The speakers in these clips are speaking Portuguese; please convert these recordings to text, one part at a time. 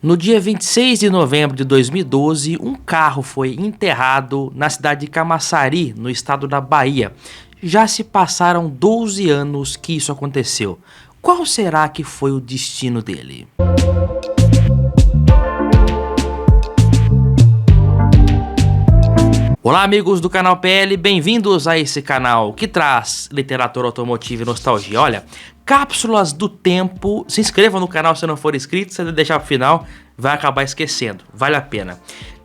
No dia 26 de novembro de 2012, um carro foi enterrado na cidade de Camaçari, no estado da Bahia. Já se passaram 12 anos que isso aconteceu. Qual será que foi o destino dele? Olá amigos do canal PL, bem-vindos a esse canal que traz literatura automotiva e nostalgia. Olha, cápsulas do tempo, se inscreva no canal se não for inscrito, se deixar pro final vai acabar esquecendo, vale a pena.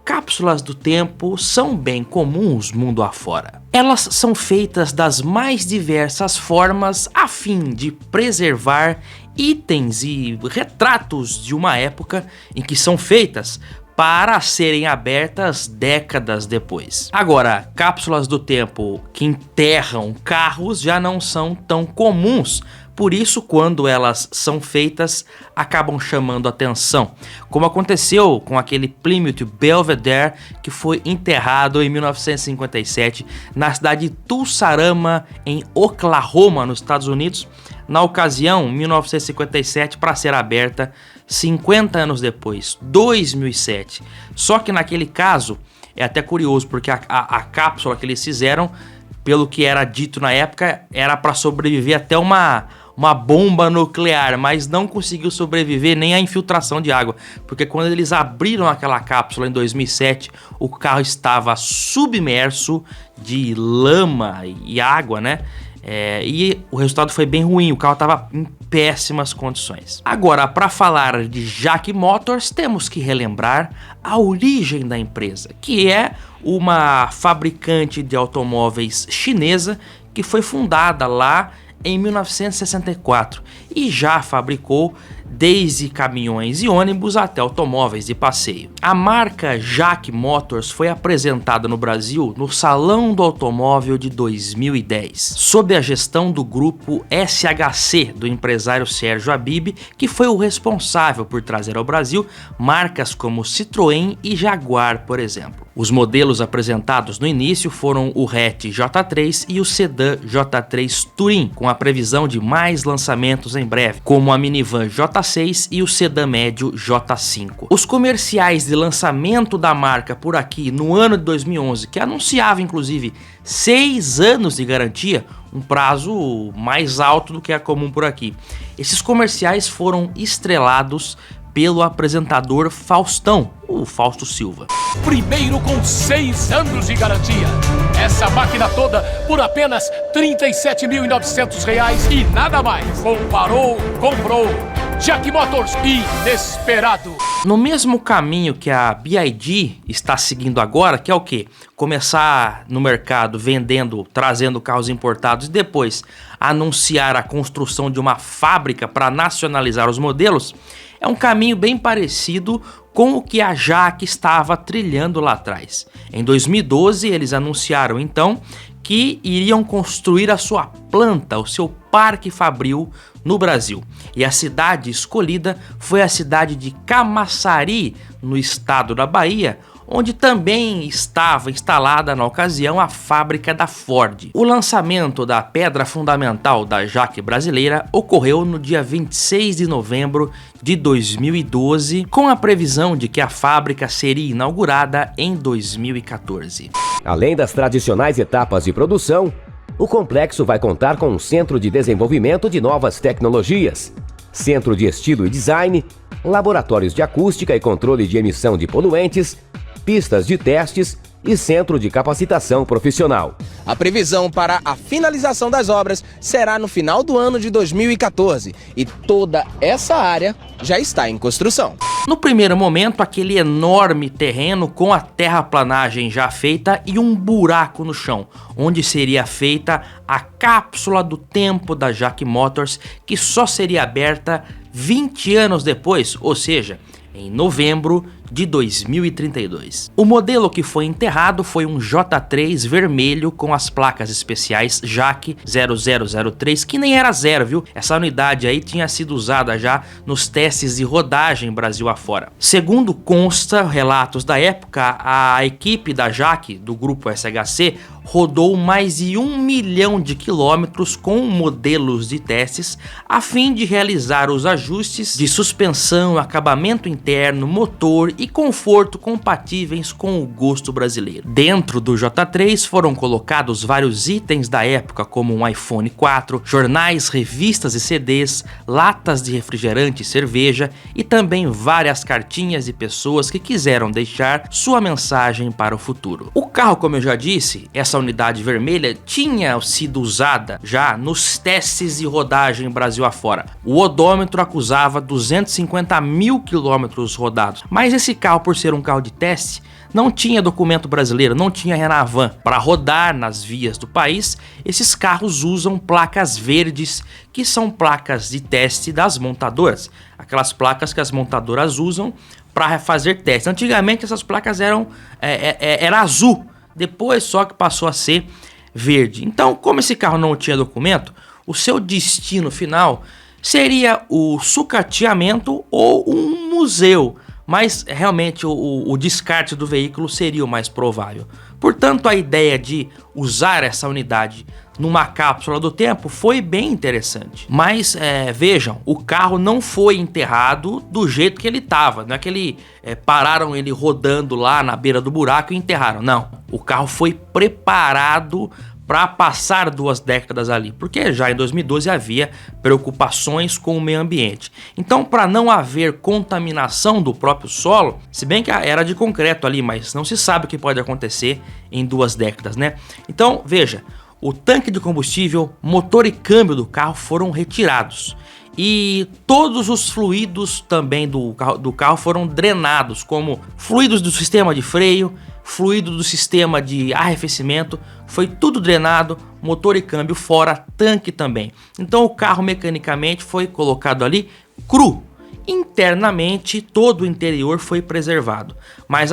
Cápsulas do tempo são bem comuns mundo afora. Elas são feitas das mais diversas formas a fim de preservar itens e retratos de uma época em que são feitas para serem abertas décadas depois. Agora, cápsulas do tempo que enterram carros já não são tão comuns, por isso quando elas são feitas acabam chamando atenção, como aconteceu com aquele Plymouth Belvedere que foi enterrado em 1957 na cidade de Tulsarama, em Oklahoma, nos Estados Unidos, na ocasião, 1957, para ser aberta 50 anos depois, 2007. Só que naquele caso, é até curioso, porque a cápsula que eles fizeram, pelo que era dito na época, era para sobreviver até uma bomba nuclear, mas não conseguiu sobreviver nem à infiltração de água, porque quando eles abriram aquela cápsula em 2007, o carro estava submerso de lama e água, né? E o resultado foi bem ruim, o carro estava em péssimas condições. Agora, para falar de JAC Motors, temos que relembrar a origem da empresa, que é uma fabricante de automóveis chinesa que foi fundada lá em 1964 e já fabricou desde caminhões e ônibus até automóveis de passeio. A marca JAC Motors foi apresentada no Brasil no Salão do Automóvel de 2010, sob a gestão do grupo SHC do empresário Sérgio Habib, que foi o responsável por trazer ao Brasil marcas como Citroën e Jaguar, por exemplo. Os modelos apresentados no início foram o hatch J3 e o sedã J3 Touring, com a previsão de mais lançamentos em breve, como a minivan J6 e o sedã médio J5. Os comerciais de lançamento da marca por aqui no ano de 2011, que anunciava inclusive 6 anos de garantia, um prazo mais alto do que é comum por aqui. Esses comerciais foram estrelados pelo apresentador Faustão, o Fausto Silva. Primeiro com 6 anos de garantia. Essa máquina toda por apenas R$ 37.900 e nada mais. Comparou, comprou. JAC Motors, inesperado. No mesmo caminho que a BYD está seguindo agora, que é o quê? Começar no mercado vendendo, trazendo carros importados e depois anunciar a construção de uma fábrica para nacionalizar os modelos, é um caminho bem parecido com o que a JAC estava trilhando lá atrás. Em 2012, eles anunciaram então que iriam construir a sua planta, o seu parque fabril no Brasil. E a cidade escolhida foi a cidade de Camaçari, no estado da Bahia, onde também estava instalada na ocasião a fábrica da Ford. O lançamento da pedra fundamental da JAC brasileira ocorreu no dia 26 de novembro de 2012, com a previsão de que a fábrica seria inaugurada em 2014. Além das tradicionais etapas de produção, o complexo vai contar com um centro de desenvolvimento de novas tecnologias, centro de estilo e design, laboratórios de acústica e controle de emissão de poluentes, pistas de testes e centro de capacitação profissional. A previsão para a finalização das obras será no final do ano de 2014 e toda essa área já está em construção. No primeiro momento, aquele enorme terreno com a terraplanagem já feita e um buraco no chão, onde seria feita a cápsula do tempo da JAC Motors, que só seria aberta 20 anos depois, ou seja, em novembro de 2032. O modelo que foi enterrado foi um J3 vermelho com as placas especiais JAC 0003, que nem era zero, viu? Essa unidade aí tinha sido usada já nos testes de rodagem Brasil afora. Segundo consta relatos da época, a equipe da JAC, do grupo SHC, rodou mais de 1 milhão de quilômetros com modelos de testes a fim de realizar os ajustes de suspensão, acabamento interno, motor e conforto compatíveis com o gosto brasileiro. Dentro do J3 foram colocados vários itens da época, como um iPhone 4, jornais, revistas e CDs, latas de refrigerante e cerveja e também várias cartinhas de pessoas que quiseram deixar sua mensagem para o futuro. O carro, como eu já disse, essa unidade vermelha tinha sido usada já nos testes de rodagem Brasil afora. O odômetro acusava 250 mil quilômetros rodados, mas esse carro, por ser um carro de teste, não tinha documento brasileiro, não tinha Renavan. Para rodar nas vias do país, esses carros usam placas verdes, que são placas de teste das montadoras. Aquelas placas que as montadoras usam para fazer teste. Antigamente essas placas era azul, depois só que passou a ser verde. Então, como esse carro não tinha documento, o seu destino final seria o sucateamento ou um museu. Mas realmente o descarte do veículo seria o mais provável. Portanto, a ideia de usar essa unidade numa cápsula do tempo foi bem interessante. Mas vejam, o carro não foi enterrado do jeito que ele estava. Não é que pararam ele rodando lá na beira do buraco e enterraram. Não, o carro foi preparado para passar 2 décadas ali, porque já em 2012 havia preocupações com o meio ambiente. Então, para não haver contaminação do próprio solo, se bem que era de concreto ali, mas não se sabe o que pode acontecer em 2 décadas, né? Então, veja, o tanque de combustível, motor e câmbio do carro foram retirados. E todos os fluidos também do carro foram drenados, como fluidos do sistema de freio, fluido do sistema de arrefecimento, foi tudo drenado, motor e câmbio fora, tanque também. Então o carro mecanicamente foi colocado ali cru. Internamente todo o interior foi preservado, mas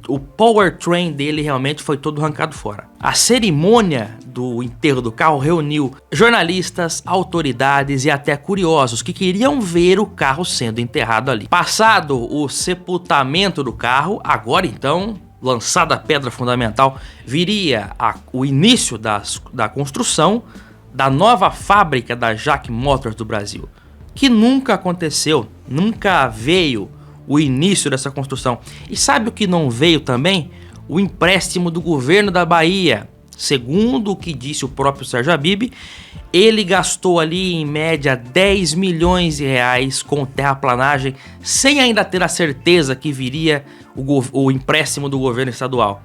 o powertrain dele realmente foi todo arrancado fora. A cerimônia do enterro do carro reuniu jornalistas, autoridades e até curiosos que queriam ver o carro sendo enterrado ali. Passado o sepultamento do carro, agora então, lançada a pedra fundamental, viria o início da construção da nova fábrica da JAC Motors do Brasil, que nunca aconteceu, nunca veio o início dessa construção. E sabe o que não veio também? O empréstimo do governo da Bahia. Segundo o que disse o próprio Sérgio Habib, ele gastou ali em média 10 milhões de reais com terraplanagem, sem ainda ter a certeza que viria o empréstimo do governo estadual,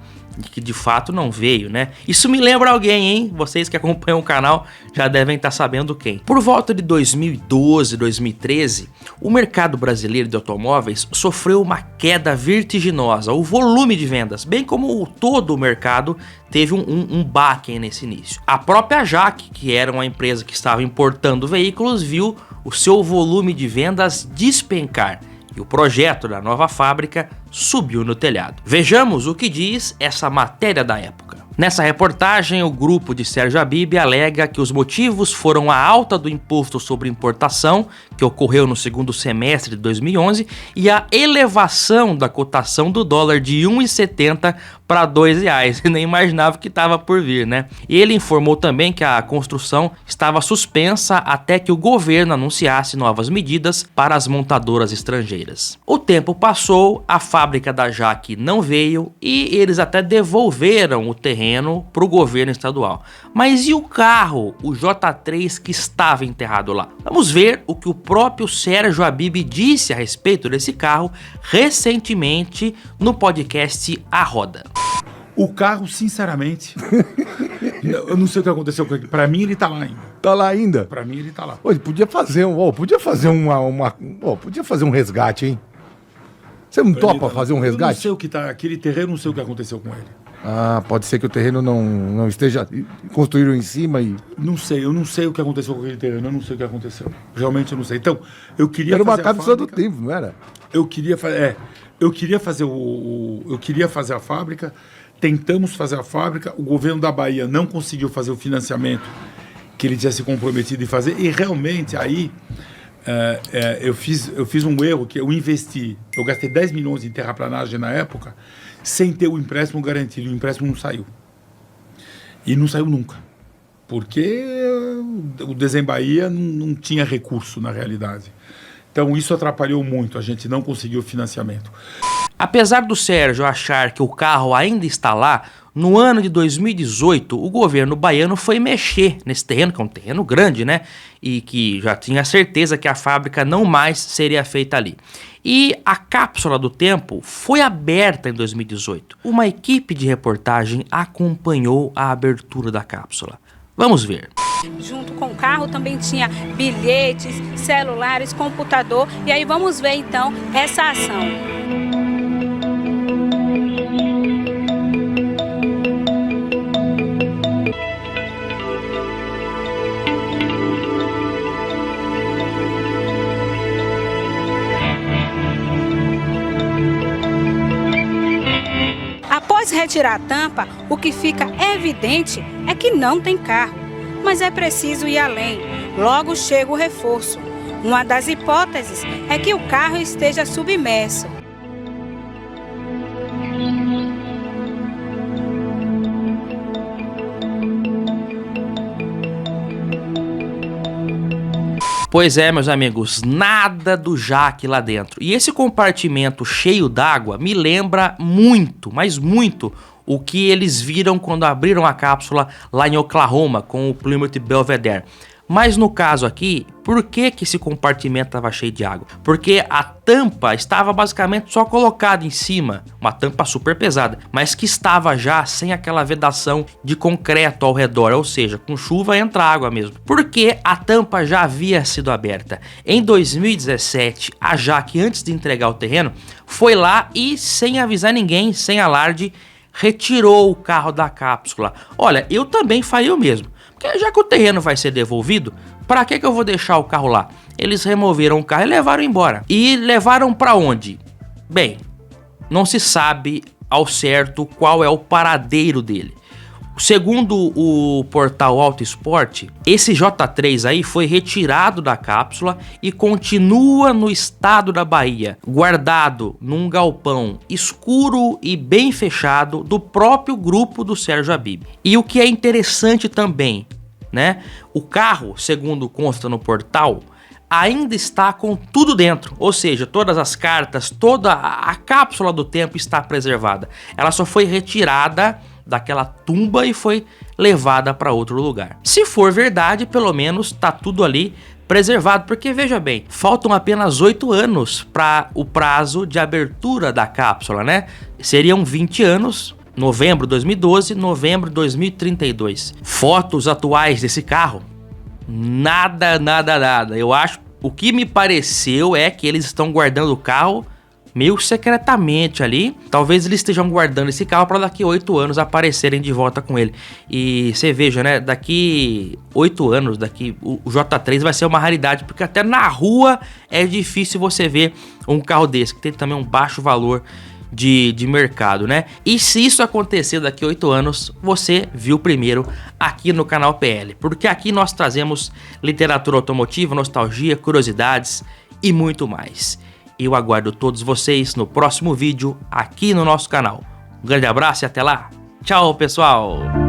que de fato não veio, né? Isso me lembra alguém, hein? Vocês que acompanham o canal já devem estar sabendo quem. Por volta de 2012, 2013, o mercado brasileiro de automóveis sofreu uma queda vertiginosa, o volume de vendas, bem como todo o mercado teve um baque nesse início. A própria JAC, que era uma empresa que estava importando veículos, viu o seu volume de vendas despencar. E o projeto da nova fábrica subiu no telhado. Vejamos o que diz essa matéria da época. Nessa reportagem, o grupo de Sérgio Habib alega que os motivos foram a alta do imposto sobre importação, que ocorreu no segundo semestre de 2011, e a elevação da cotação do dólar de R$ 1,70 para R$ 2,00. Eu nem imaginava que estava por vir, né? E ele informou também que a construção estava suspensa até que o governo anunciasse novas medidas para as montadoras estrangeiras. O tempo passou, a fábrica da JAC não veio e eles até devolveram o terreno para o governo estadual. Mas e o carro, o J3 que estava enterrado lá? Vamos ver o que o próprio Sérgio Habib disse a respeito desse carro recentemente no podcast A Roda. O carro, sinceramente, eu não sei o que aconteceu com ele. Pra mim, ele tá lá ainda. Tá lá ainda? Pra mim, ele tá lá. Pô, ele podia fazer podia fazer um resgate, hein? Você não topa fazer um resgate? Eu não sei o que tá... Aquele terreno, não sei o que aconteceu com ele. Ah, pode ser que o terreno não esteja... Construíram em cima e... Eu não sei o que aconteceu com aquele terreno. Eu não sei o que aconteceu. Realmente, eu não sei. Então, eu queria Era uma fazer cápsula do tempo, não era? Eu queria fazer... Eu queria fazer a fábrica... Tentamos fazer a fábrica, o governo da Bahia não conseguiu fazer o financiamento que ele tinha se comprometido em fazer, e realmente aí eu fiz um erro, que eu gastei 10 milhões em terraplanagem na época, sem ter o empréstimo garantido, o empréstimo não saiu. E não saiu nunca, porque o Desembahia não tinha recurso na realidade. Então isso atrapalhou muito, a gente não conseguiu financiamento. Apesar do Sérgio achar que o carro ainda está lá, no ano de 2018 o governo baiano foi mexer nesse terreno, que é um terreno grande, né? E que já tinha certeza que a fábrica não mais seria feita ali. E a cápsula do tempo foi aberta em 2018. Uma equipe de reportagem acompanhou a abertura da cápsula. Vamos ver. Junto com o carro também tinha bilhetes, celulares, computador. E aí vamos ver então essa ação. Após retirar a tampa, o que fica evidente é que não tem carro, mas é preciso ir além. Logo chega o reforço. Uma das hipóteses é que o carro esteja submerso. Pois é, meus amigos, nada do jaque lá dentro. E esse compartimento cheio d'água me lembra muito, mas muito, o que eles viram quando abriram a cápsula lá em Oklahoma com o Plymouth Belvedere. Mas no caso aqui, por que esse compartimento estava cheio de água? Porque a tampa estava basicamente só colocada em cima, uma tampa super pesada, mas que estava já sem aquela vedação de concreto ao redor, ou seja, com chuva entra água mesmo. Porque a tampa já havia sido aberta. Em 2017, a Jaque, antes de entregar o terreno, foi lá e, sem avisar ninguém, sem alarde, retirou o carro da cápsula. Olha, eu também faria o mesmo. Porque já que o terreno vai ser devolvido, para que eu vou deixar o carro lá? Eles removeram o carro e levaram embora. E levaram para onde? Bem, não se sabe ao certo qual é o paradeiro dele. Segundo o portal Auto Sport, esse J3 aí foi retirado da cápsula e continua no estado da Bahia, guardado num galpão escuro e bem fechado do próprio grupo do Sérgio Habib. E o que é interessante também, né? O carro, segundo consta no portal, ainda está com tudo dentro, ou seja, todas as cartas, toda a cápsula do tempo está preservada. Ela só foi retirada daquela tumba e foi levada para outro lugar. Se for verdade, pelo menos tá tudo ali preservado, porque veja bem, faltam apenas 8 anos para o prazo de abertura da cápsula, né? Seriam 20 anos, novembro de 2012, novembro de 2032. Fotos atuais desse carro, nada. Eu acho, o que me pareceu é que eles estão guardando o carro meio secretamente ali. Talvez eles estejam guardando esse carro para daqui 8 anos aparecerem de volta com ele. E você veja, né? Daqui 8 anos, o J3 vai ser uma raridade, porque até na rua é difícil você ver um carro desse, que tem também um baixo valor de mercado, né? E se isso acontecer daqui 8 anos, você viu primeiro aqui no canal PL, porque aqui nós trazemos literatura automotiva, nostalgia, curiosidades e muito mais. Eu aguardo todos vocês no próximo vídeo aqui no nosso canal. Um grande abraço e até lá. Tchau, pessoal!